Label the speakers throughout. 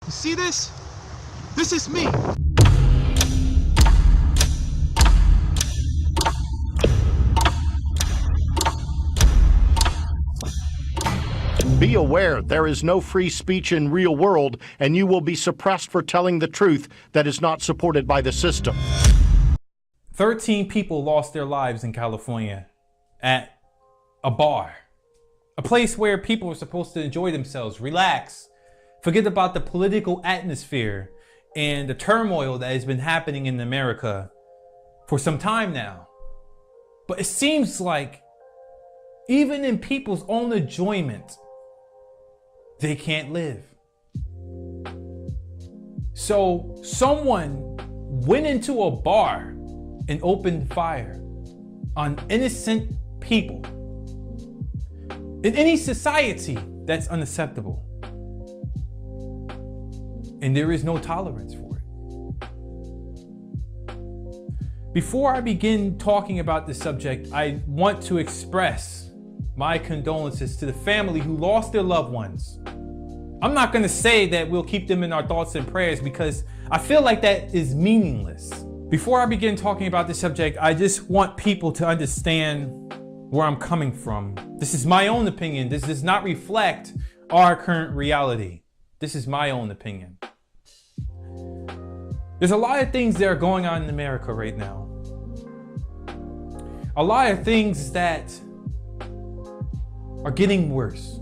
Speaker 1: You see this? This is me.
Speaker 2: Be aware there is no free speech in real world, and you will be suppressed for telling the truth that is not supported by the system.
Speaker 3: 13 people lost their lives in California at a bar. A place where people are supposed to enjoy themselves, relax, forget about the political atmosphere and the turmoil that has been happening in America for some time now. But it seems like even in people's own enjoyment, they can't live. So someone went into a bar and opened fire on innocent people. In any society, that's unacceptable. And there is no tolerance for it. Before I begin talking about this subject, I want to express my condolences to the family who lost their loved ones. I'm not going to say that we'll keep them in our thoughts and prayers because I feel like that is meaningless. Before I begin talking about this subject, I just want people to understand where I'm coming from. This is my own opinion. This does not reflect our current reality. This is my own opinion. There's a lot of things that are going on in America right now. A lot of things that are getting worse.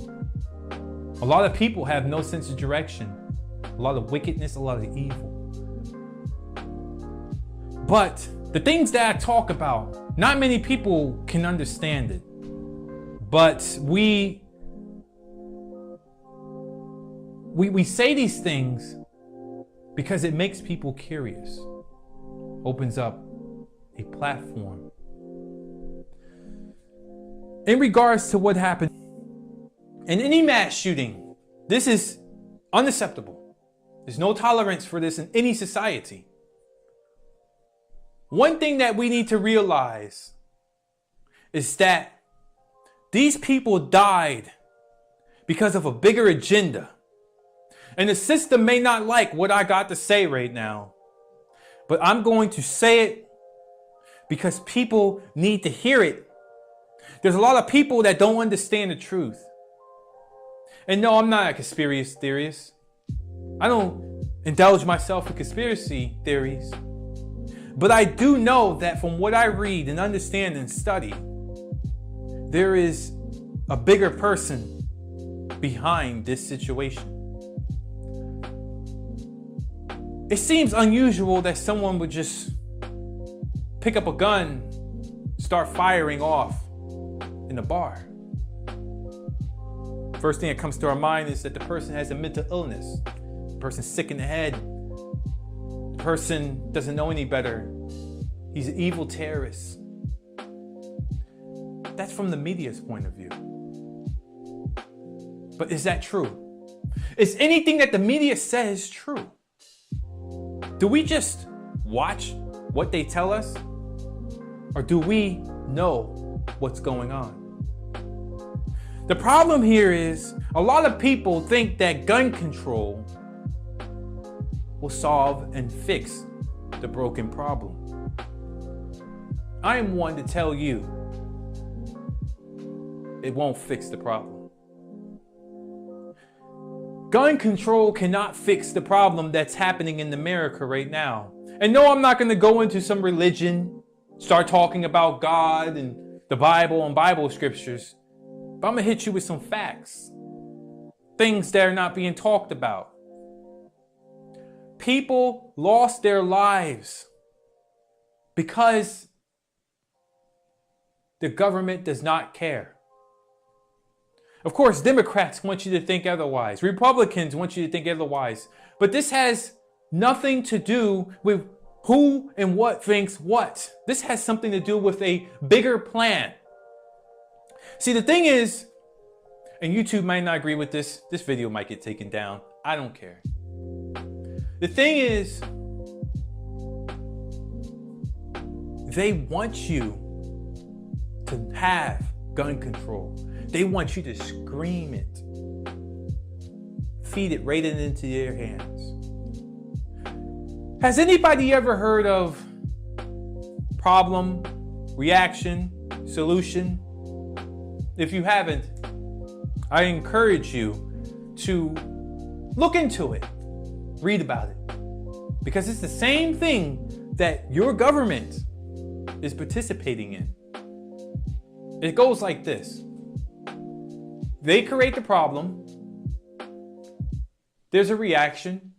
Speaker 3: A lot of people have no sense of direction. A lot of wickedness, a lot of evil. But the things that I talk about, not many people can understand it. But we say these things because it makes people curious. Opens up a platform. In regards to what happened in any mass shooting, this is unacceptable. There's no tolerance for this in any society. One thing that we need to realize is that these people died because of a bigger agenda. And the system may not like what I got to say right now, but I'm going to say it because people need to hear it. There's a lot of people that don't understand the truth. And no, I'm not a conspiracy theorist. I don't indulge myself in conspiracy theories. But I do know that from what I read and understand and study, there is a bigger person behind this situation. It seems unusual that someone would just pick up a gun, start firing off in a bar. First thing that comes to our mind is that the person has a mental illness. The person's sick in the head. The person doesn't know any better. He's an evil terrorist. That's from the media's point of view. But is that true? Is anything that the media says true? Do we just watch what they tell us? Or do we know what's going on? The problem here is a lot of people think that gun control will solve and fix the broken problem. I am one to tell you it won't fix the problem. Gun control cannot fix the problem that's happening in America right now. And no, I'm not going to go into some religion, start talking about God and the Bible and Bible scriptures. But I'm going to hit you with some facts. Things that are not being talked about. People lost their lives because the government does not care. Of course, Democrats want you to think otherwise. Republicans want you to think otherwise. But this has nothing to do with who and what thinks what. This has something to do with a bigger plan. See, the thing is, and YouTube might not agree with this. This video might get taken down. I don't care. The thing is, they want you to have gun control. They want you to scream it. feed it right into your hands. Has anybody ever heard of problem, reaction, solution? If you haven't, I encourage you to look into it, read about it, because it's the same thing that your government is participating in. It goes like this. They create the problem. There's a reaction.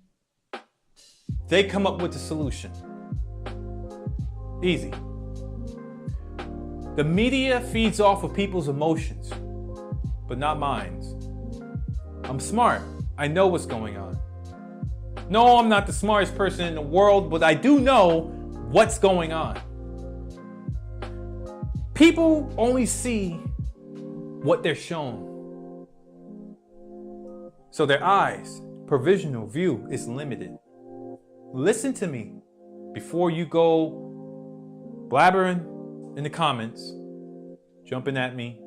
Speaker 3: They come up with the solution. Easy. The media feeds off of people's emotions, but not mine. I'm smart. I know what's going on. No, I'm not the smartest person in the world, but I do know what's going on. People only see what they're shown. So their eyes, provisional view is limited. Listen to me before you go blabbering in the comments, jumping at me,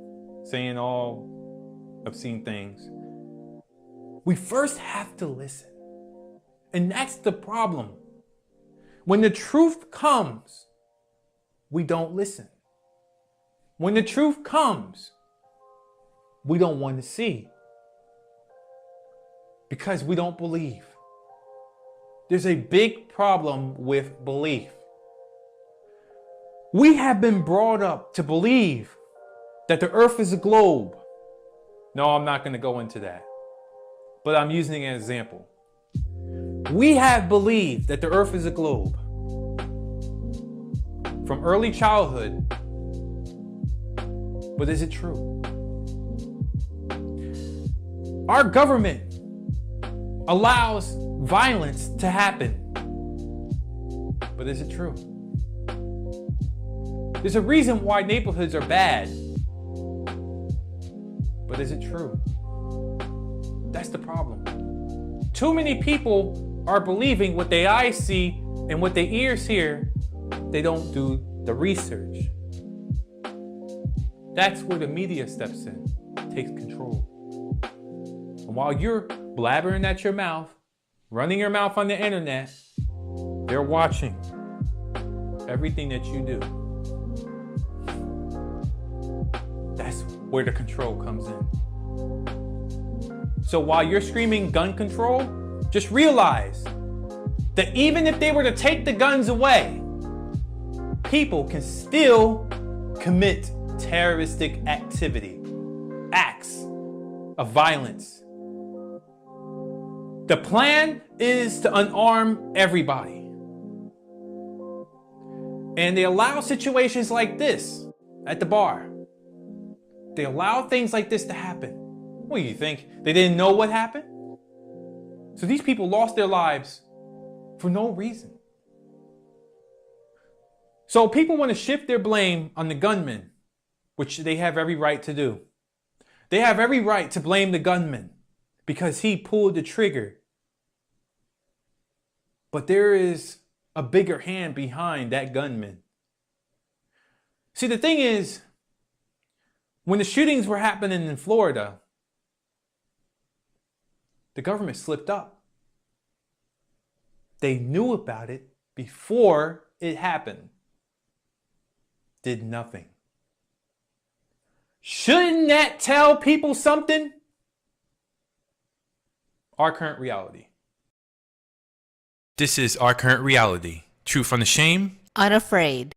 Speaker 3: saying all obscene things. We first have to listen. And that's the problem. When the truth comes, we don't listen. When the truth comes, we don't want to see. Because we don't believe. There's a big problem with belief. We have been brought up to believe that the earth is a globe. No, I'm not going to go into that. But I'm using an example. We have believed that the earth is a globe from early childhood. But is it true? Our government allows violence to happen. But is it true? There's a reason why neighborhoods are bad. But is it true? That's the problem. Too many people are believing what their eyes see and what their ears hear. They don't do the research. That's where the media steps in, takes control. And while you're blabbering at your mouth, running your mouth on the internet, they're watching everything that you do. That's where the control comes in. So while you're screaming gun control, just realize that even if they were to take the guns away, people can still commit terroristic activity, acts of violence. The plan is to unarm everybody. And they allow situations like this at the bar. They allow things like this to happen. What do you think? They didn't know what happened? So these people lost their lives for no reason. So people want to shift their blame on the gunman, which they have every right to do. They have every right to blame the gunman because he pulled the trigger. But there is a bigger hand behind that gunman. See, the thing is, when the shootings were happening in Florida, the government slipped up. They knew about it before it happened. Did nothing. Shouldn't that tell people something? Our current reality. This is our current reality. Truth unashamed.
Speaker 4: Unafraid.